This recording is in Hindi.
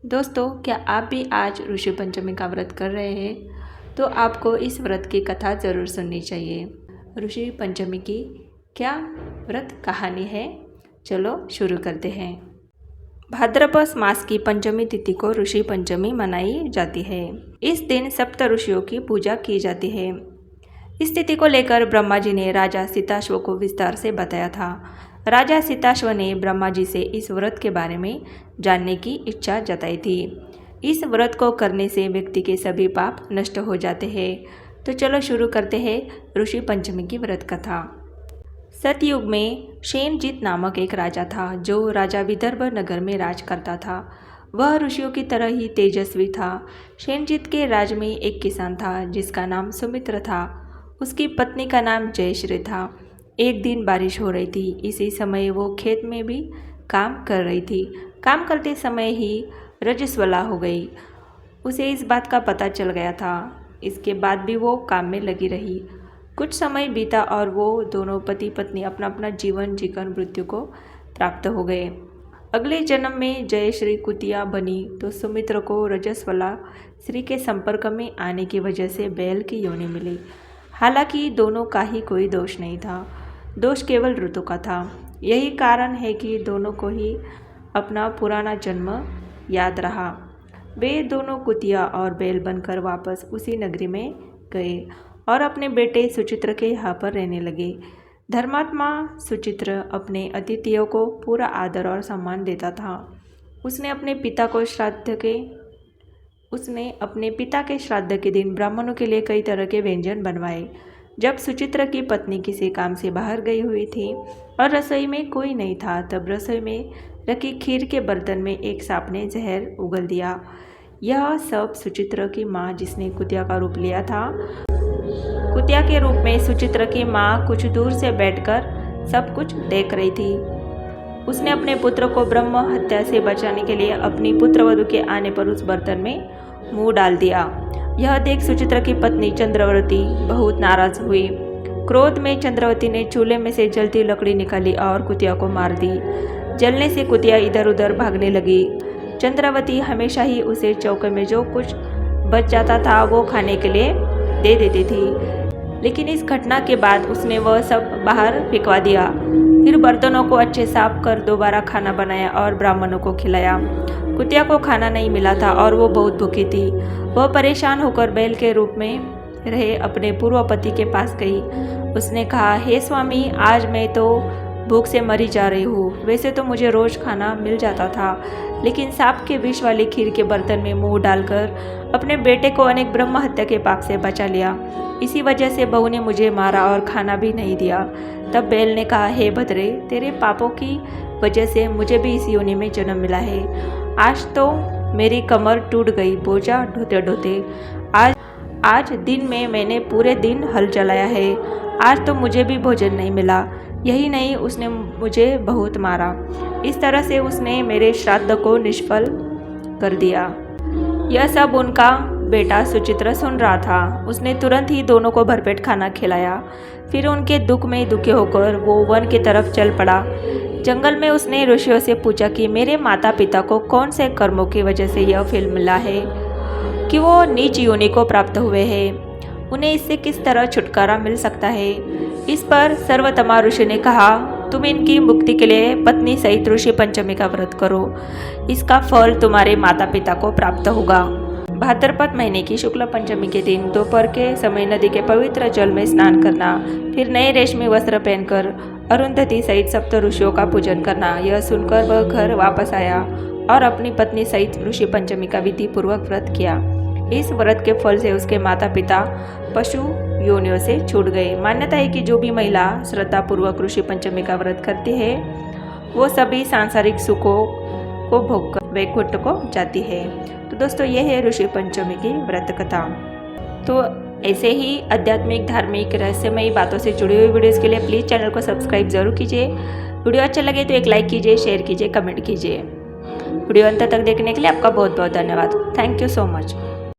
दोस्तों, क्या आप भी आज ऋषि पंचमी का व्रत कर रहे हैं? तो आपको इस व्रत की कथा ज़रूर सुननी चाहिए। ऋषि पंचमी की क्या व्रत कहानी है, चलो शुरू करते हैं। भाद्रपद मास की पंचमी तिथि को ऋषि पंचमी मनाई जाती है। इस दिन सप्त ऋषियों की पूजा की जाती है। इस तिथि को लेकर ब्रह्मा जी ने राजा सीताश्व को विस्तार से बताया था। राजा सीताश्व ने ब्रह्मा जी से इस व्रत के बारे में जानने की इच्छा जताई थी। इस व्रत को करने से व्यक्ति के सभी पाप नष्ट हो जाते हैं। तो चलो शुरू करते हैं ऋषि पंचमी की व्रत कथा। सतयुग में शेनजीत नामक एक राजा था जो राजा विदर्भ नगर में राज करता था। वह ऋषियों की तरह ही तेजस्वी था। शेनजीत के राज में एक किसान था जिसका नाम सुमित्र था। उसकी पत्नी का नाम जयश्री था। एक दिन बारिश हो रही थी। इसी समय वो खेत में भी काम कर रही थी। काम करते समय ही रजस्वला हो गई। उसे इस बात का पता चल गया था। इसके बाद भी वो काम में लगी रही। कुछ समय बीता और वो दोनों पति पत्नी अपना अपना जीवन जीकर मृत्यु को प्राप्त हो गए। अगले जन्म में जयश्री कुतिया बनी तो सुमित्र को रजस्वला स्त्री के संपर्क में आने की वजह से बैल की योनि मिली। हालांकि दोनों का ही कोई दोष नहीं था, दोष केवल ऋतु का था। यही कारण है कि दोनों को ही अपना पुराना जन्म याद रहा। वे दोनों कुतिया और बैल बनकर वापस उसी नगरी में गए और अपने बेटे सुचित्र के यहाँ पर रहने लगे। धर्मात्मा सुचित्र अपने अतिथियों को पूरा आदर और सम्मान देता था। उसने अपने पिता के श्राद्ध के दिन ब्राह्मणों के लिए कई तरह के व्यंजन बनवाए। जब सुचित्र की पत्नी किसी काम से बाहर गई हुई थी और रसोई में कोई नहीं था, तब रसोई में रखी खीर के बर्तन में एक सांप ने जहर उगल दिया। यह सब सुचित्र की माँ, जिसने कुतिया का रूप लिया था, कुतिया के रूप में सुचित्र की माँ कुछ दूर से बैठकर सब कुछ देख रही थी। उसने अपने पुत्र को ब्रह्म हत्या से बचाने के लिए अपनी पुत्रवधू के आने पर उस बर्तन में मुंह डाल दिया। यह देख सुचित्र की पत्नी चंद्रवती बहुत नाराज हुई। क्रोध में चंद्रवती ने चूल्हे में से जलती लकड़ी निकाली और कुतिया को मार दी। जलने से कुतिया इधर उधर भागने लगी। चंद्रवती हमेशा ही उसे चौके में जो कुछ बच जाता था वो खाने के लिए दे देती थी, लेकिन इस घटना के बाद उसने वह सब बाहर फेंकवा दिया। फिर बर्तनों को अच्छे साफ कर दोबारा खाना बनाया और ब्राह्मणों को खिलाया। कुतिया को खाना नहीं मिला था और वो बहुत भूखी थी। वह परेशान होकर बैल के रूप में रहे अपने पूर्व पति के पास गई। उसने कहा, हे स्वामी, आज मैं तो भूख से मरी जा रही हूँ। वैसे तो मुझे रोज़ खाना मिल जाता था, लेकिन सांप के विष वाली खीर के बर्तन में मुंह डालकर अपने बेटे को अनेक ब्रह्म हत्या के पाप से बचा लिया। इसी वजह से बहू ने मुझे मारा और खाना भी नहीं दिया। तब बैल ने कहा, हे भद्रे, तेरे पापों की वजह से मुझे भी इस योनि में जन्म मिला है। आज तो मेरी कमर टूट गई बोझा ढोते ढोते। आज दिन में मैंने पूरे दिन हल चलाया है। आज तो मुझे भी भोजन नहीं मिला। यही नहीं, उसने मुझे बहुत मारा। इस तरह से उसने मेरे श्राद्ध को निष्फल कर दिया। यह सब उनका बेटा सुचित्र सुन रहा था। उसने तुरंत ही दोनों को भरपेट खाना खिलाया। फिर उनके दुख में दुखी होकर वो वन की तरफ चल पड़ा। जंगल में उसने ऋषियों से पूछा कि मेरे माता पिता को कौन से कर्मों की वजह से यह फल मिला है कि वो नीच योनि को प्राप्त हुए हैं। उन्हें इससे किस तरह छुटकारा मिल सकता है। इस पर सर्वतमा ऋषि ने कहा, तुम इनकी मुक्ति के लिए पत्नी सहित ऋषि पंचमी का व्रत करो। इसका फल तुम्हारे माता पिता को प्राप्त होगा। भाद्रपद महीने की शुक्ल पंचमी के दिन दोपहर के समय नदी के पवित्र जल में स्नान करना, फिर नए रेशमी वस्त्र पहनकर अरुंधति सहित सप्त ऋषियों का पूजन करना। यह सुनकर वह घर वापस आया और अपनी पत्नी सहित ऋषि पंचमी का विधि पूर्वक व्रत किया। इस व्रत के फल से उसके माता पिता पशु योनियों से छूट गए। मान्यता है कि जो भी महिला श्रद्धापूर्वक ऋषि पंचमी का व्रत करती है वो सभी सांसारिक सुखों को भोगकर वैकुंठ को जाती है। तो दोस्तों, यह है ऋषि पंचमी की व्रत कथा। तो ऐसे ही आध्यात्मिक, धार्मिक, रहस्यमयी बातों से जुड़ी हुई वीडियोस के लिए प्लीज़ चैनल को सब्सक्राइब जरूर कीजिए। वीडियो अच्छा लगे तो एक लाइक कीजिए, शेयर कीजिए, कमेंट कीजिए। वीडियो अंत तक देखने के लिए आपका बहुत बहुत धन्यवाद। Thank you so much.